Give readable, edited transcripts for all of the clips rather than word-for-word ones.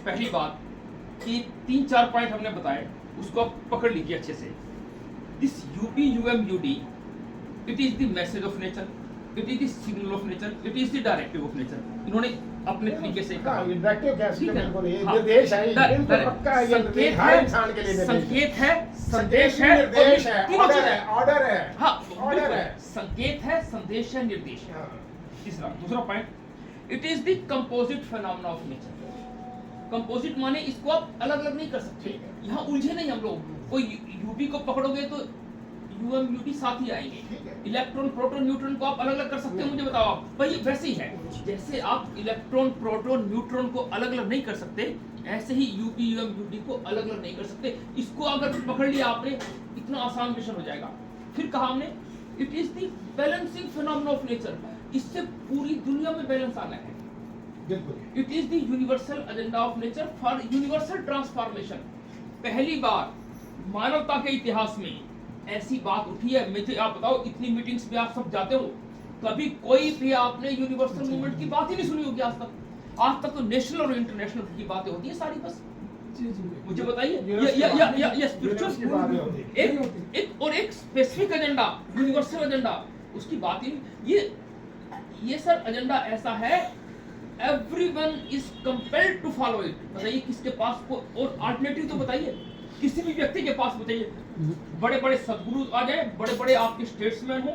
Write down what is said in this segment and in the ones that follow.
पहली बात कि 3-4 पॉइंट हमने बताए, उसको आप पकड़ लीजिए अच्छे से। This UPUMUD, it is the message of nature, it is the signal of nature, it is the directive of nature. इन्होंने अपने तरीके से कहा। डायरेक्टिव क्या ठीक है? बिल्कुल ये हाँ। निर्देश है, बिल्कुल पक्का है, ये संकेत निर्देश हर है, इंसान के लिए निर्देश संकेत है, संदेश संदेश है, निर्देश है, तीनों ऑर्डर चीजें है, हैं। ऑर्डर है, हाँ, ऑर्डर बिल्कुल। है। संकेत है, संदेश है, निर्देश है। हाँ। तीसरा, दूसरा point, it is the composite phenomena of nature. Composite माने इसको आप अलग अलग नहीं कर सकते। ठीक है। यहाँ उलझे नहीं हम लोग। कोई यूपी को पकड़ोगे तो UMUD साथ ही आएंगे। ठीक है। इलेक्ट्रॉन, प्रोटॉन, न्यूट्रॉन को आप अलग अलग कर सकते हो, मुझे बताओ आप। भाई वैसे ही है, जैसे आप इलेक्ट्रॉन, प्रोटॉन, न्यूट्रॉन को अलग अलग नहीं कर सकते, ऐसे ही UPUMUD को अलग अलग नहीं कर सकते। इसको अगर पकड़ लिया आपने, इतना आसान मिशन हो जाएगा। फिर कहा हमने, it is the balancing phenomena of nature. इससे पूरी दुनिया में बैलेंस आना है। बिल्कुल। It is the universal agenda of nature for universal transformation. पहली बार मानवता के इतिहास में ऐसी बात उठी है। मुझे आप बताओ, इतनी मीटिंग्स पे आप सब जाते हो, कभी कोई भी आपने यूनिवर्सल मूवमेंट की बात ही नहीं सुनी होगी आज तक। आज तक तो नेशनल और इंटरनेशनल की बातें होती है सारी बस। मुझे बताइए, ये स्पिरिचुअल एक स्पेसिफिक एजेंडा, यूनिवर्सल एजेंडा, उसकी बात ही नहीं। ये सर एजेंडा ऐसा है, everyone is compelled to follow it. बताइए किसके पास को और अल्टरनेटिव तो बताइए, किसी भी व्यक्ति के पास बताइए। बड़े बड़े सदगुरु आ जाए, बड़े बड़े आपके स्टेट्समैन हो,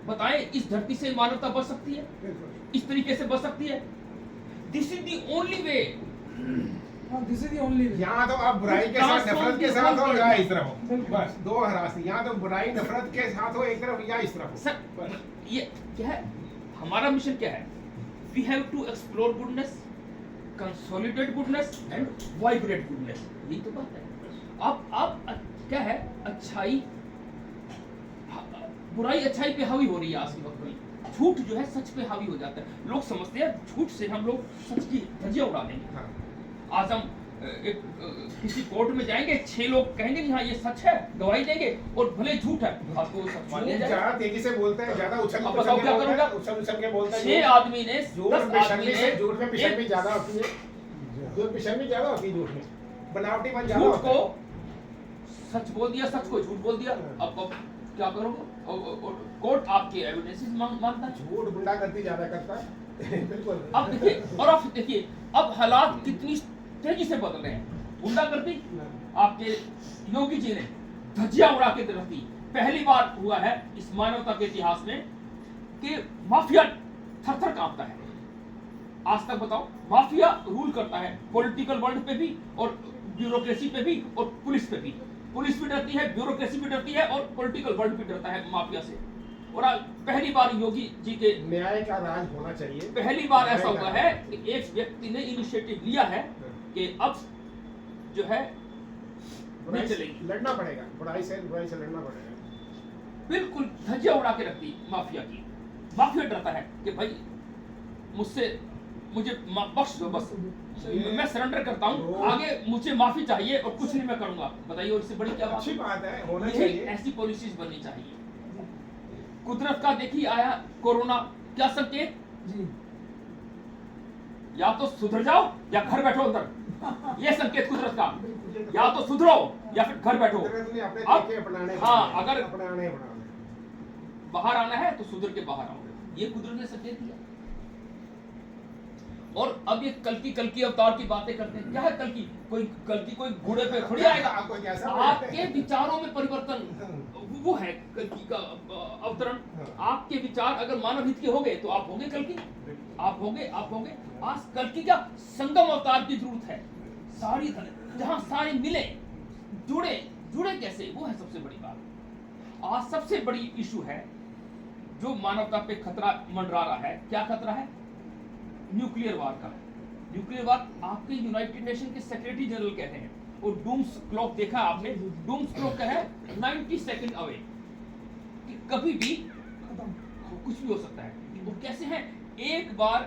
बताएं इस धरती से मानवता बच सकती है, इस तरीके से बच सकती है। This is the only way. This is the only way. यहाँ तो आप बुराई के साथ नफरत के साथ हो या इस तरफ हो, बस दो रास्ते। यहाँ तो बुराई नफरत के साथ हो एक तरफ या इस तरफ हो। सर ये क्या है, हमारा मिशन क्या है? We have to explore goodness, consolidate goodness and vibrate goodness. यही तो बात है। अब क्या है, अच्छाई, बुराई अच्छाई पे हावी हो रही है आज के वक्त में। झूठ जो है सच पे हावी हो जाता है। लोग समझते हैं झूठ से हम लोग सच की धज्जियां उड़ा देंगे। हाँ। आज हम किसी कोर्ट में जाएंगे, 6 लोग कहेंगे कि हाँ ये सच है, गवाही देंगे, और भले झूठ है आपको सच मान लिया जाएगा। ज्यादा तेजी से बोलते हैं, ज्यादा उछल अब बताओ क्या करूंगा? उछल के बोलते हैं। 6 आदमी ने, 10 आदमी ने झूठ में पिछड़ भी ज्यादा होती है, झूठ पिछड़ भी ज्यादा होती है, झूठ में बनावटीपन ज्यादा झूठ होता को है। सच बोल दिया, सच को झूठ बोल दिया। अब क्या करोगे? कोर्ट आपके एविडेंसेस मानता है। झूठ गुंडागर्दी ज्यादा करता है। बिल्कुल। अब देखिए, और आप देखिए अब हालात कितनी तेजी से बदल रहे हैं। गुंडागर्दी आपके योगी जी ने धज्जियां उड़ा के रख दी। पहली बार हुआ है इस मानवता के इतिहास में कि माफिया थर-थर कांपता है। आज तक बताओ, माफिया रूल करता है पॉलिटिकल वर्ल्ड पे भी और ब्यूरोक्रेसी पे भी और पुलिस पे भी। पुलिस भी डरती है, ब्यूरोक्रेसी भी डरती है और पॉलिटिकल वर्ल्ड भी डरता है माफिया से। और आज पहली बार योगी जी के न्याय का राज होना चाहिए। पहली बार ऐसा हुआ है कि एक व्यक्ति ने इनिशिएटिव लिया है कि अब जो है नहीं चलेगी, लड़ना पड़ेगा, बुराई से लड़ना पड़ेगा। बिल्कुल धज्जियां उड़ा के रखती माफिया की। माफिया डरता है कि भाई मुझे बख्श दो, बस मैं सरेंडर करता हूँ, आगे मुझे माफी चाहिए और कुछ नहीं मैं करूंगा। बताइए, और इससे बड़ी क्या बात? अच्छी बात है, होना यही चाहिए। ऐसी पॉलिसीज बननी चाहिए। कुदरत का देखिए आया कोरोना, क्या संकेत? जी। या तो सुधर जाओ या घर बैठो अंदर। ये संकेत कुदरत का, या तो सुधरो या फिर घर बैठो। कुदरत ने अपने अब तरीके अपनाने, हाँ, अगर अपनाने बाहर आना है तो सुधर के बाहर आओ। ये कुदरत ने संकेत दिया। और अब ये कल्कि अवतार की बातें करते हैं। क्या है कल्कि? कोई घोड़े पे थोड़ी आएगा। आपके विचारों में परिवर्तन, वो है कल्कि का अवतरण। आपके विचार अगर मानव हित के हो गए तो आप होंगे कल्कि, आप होंगे। आज कल्कि का संगम अवतार की जरूरत है। सारी जहां सारे मिले, जुड़े कैसे, वो है सबसे बड़ी बात। आज सबसे बड़ी इशू है जो मानवता पे खतरा मंडरा रहा है। क्या खतरा है? न्यूक्लियर वार का। न्यूक्लियर वार आपके यूनाइटेड नेशन के सेक्रेटरी जनरल कहते हैं। और डूम्स क्लॉक देखा आपने? डूम्स क्लॉक का है 90 सेकंड अवे, कि कभी भी कुछ भी हो सकता है। वो कैसे है? एक बार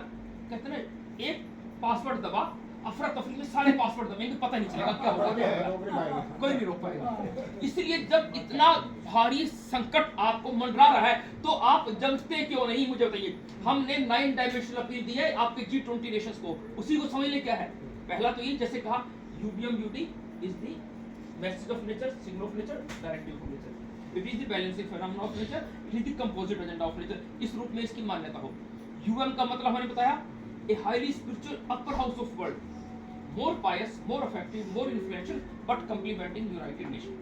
कहते हैं एक पासवर्ड दबा, अफरा तफरी में सारे पासवर्ड दबेंगे, पता नहीं चलेगा क्या होगा, कोई नहीं रोक पाएगा। इसलिए जब इतना भारी संकट आपको मंडरा रहा है तो आप जंगते क्यों नहीं? मुझे बताइए। हमने 9 डायमेंशनल अपील दी है आपके G20 नेशंस को, उसी को समझ ले क्या है पहला तो ये जैसे कहा UBM UT is the message of nature, signal of nature, directive of nature, it is the balancing phenomena of nature, it is the composite agenda of nature. इस रूप में इसकी मान्यता हो। यूएम का मतलब हमने बताया a highly spiritual upper house of world, more pious, more effective, more influential, but complementing united nation.